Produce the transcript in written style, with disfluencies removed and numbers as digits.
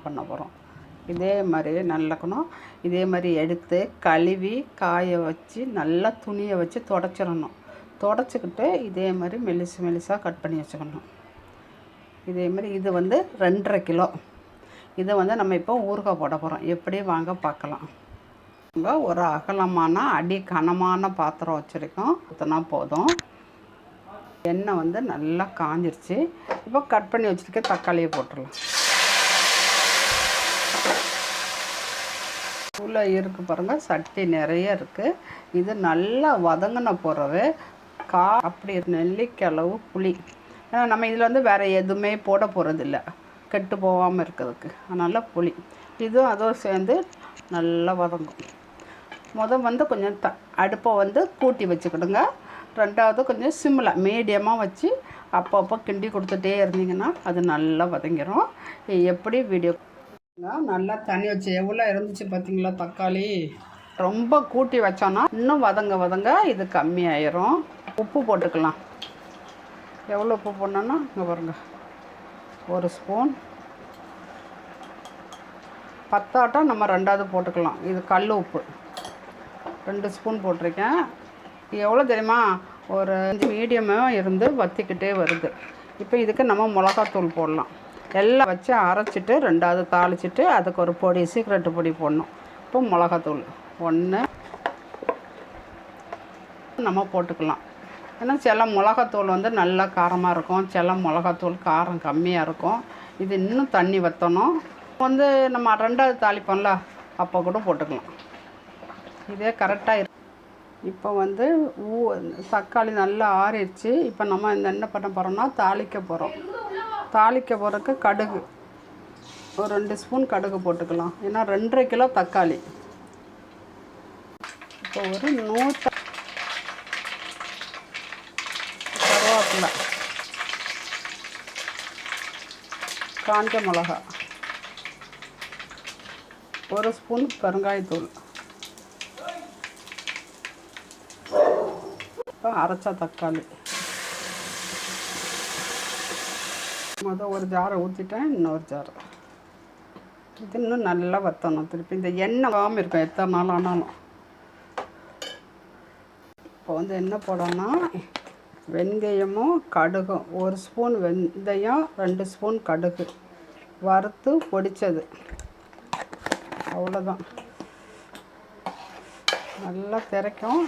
பண்ண போகிறோம். இதே மாதிரி நல்லக்கணும். இதே மாதிரி எடுத்து கழுவி காய வச்சு நல்லா துணியை வச்சு துடைச்சிடணும். துடைச்சிக்கிட்டு இதே மாதிரி மெலிசாக கட் பண்ணி வச்சுக்கணும். இதே மாதிரி இது 2.5 கிலோ. இதை நம்ம இப்போ ஊறுகாய் போட போகிறோம். எப்படி வாங்க பார்க்கலாம். ஒரு அகலமான அடி கனமான பாத்திரம் வச்சுருக்கோம். ஊற்றினா போதும். எண்ணெய் நல்லா காஞ்சிருச்சு. இப்போ கட் பண்ணி வச்சுருக்க தக்காளியை போட்டுடலாம். உள்ளே இருக்குது பாருங்கள், சட்டி நிறைய இருக்குது. இது நல்லா வதங்கின பிறகு அப்படி நெல்லிக்காய் அளவு புளி. ஏன்னா நம்ம இதில் வேறு எதுவுமே போட போகிறதில்ல, கெட்டு போகாமல் இருக்கிறதுக்கு. அதனால் புளி இதுவும் அதோடு சேர்ந்து நல்லா வதங்கும். கொஞ்சம் அடுப்பை கூட்டி வச்சுக்கிடுங்க. ரெண்டாவது கொஞ்சம் சிம்மில் மீடியமாக வச்சு அப்பப்போ கிண்டி கொடுத்துட்டே இருந்தீங்கன்னா அது நல்லா வதங்கிடும். எப்படி வீடியோ நல்லா தண்ணி வச்சு எவ்வளோ இருந்துச்சு பார்த்தீங்களா தக்காளி. ரொம்ப கூட்டி வச்சோன்னா இன்னும் வதங்க இது கம்மியாயிரும். உப்பு போட்டுக்கலாம். எவ்வளோ உப்பு போடணுன்னா இங்கே பாருங்க, 1 ஸ்பூன். பத்தாட்டம் நம்ம 2வது போட்டுக்கலாம். இது கல் உப்பு 2 ஸ்பூன் போட்டிருக்கேன். எவ்வளோ தெரியுமா, ஒரு 5 மீடியமாக இருந்து வற்றிக்கிட்டே வருது. இப்போ இதுக்கு நம்ம மிளகாத்தூள் போடலாம். எல்லாம் வச்சு அரைச்சிட்டு 2வது தாளிச்சிட்டு அதுக்கு ஒரு பொடி சீக்ரெட்டு பொடி போடணும். இப்போ மிளகாத்தூள் 1 நம்ம போட்டுக்கலாம். ஏன்னா சில மிளகாத்தூள் நல்லா காரமாக இருக்கும், சில மிளகாத்தூள் காரம் கம்மியாக இருக்கும். இது இன்னும் தண்ணி வற்றணும். நம்ம 2வது தாளிப்போம்ல அப்போ கூட போட்டுக்கலாம். இதே கரெக்டாக இருக்கு. இப்போ தக்காளி நல்லா ஆறிடுச்சு. இப்போ நம்ம என்ன பண்ண போகிறோம்னா தாளிக்க போகிறோம். தாளிக்க போகிறதுக்கு கடுகு ஒரு 2 ஸ்பூன் கடுகு போட்டுக்கலாம். ஏன்னா 2.5 கிலோ தக்காளி. இப்போ ஒரு 100 கருவேப்பிலை, காஞ்ச மிளகா, 1 ஸ்பூன் பெருங்காயத்தூள். இப்போ அரைச்ச தக்காளி ஒரு ஜாரை ஊற்றிட்டேன். இன்னொரு ஜார். இது இன்னும் நல்லா வற்றணும். திருப்பி இந்த எண்ணெய் வாமல் இருக்கும் எத்தனை நாள் ஆனாலும். இப்போ என்ன போடணும்னா வெந்தயமும் கடுகும், 1 ஸ்பூன் வெந்தயம், 2 ஸ்பூன் கடுகு வறுத்து பொடித்தது. அவ்வளோதான். நல்லா திரைக்கும்.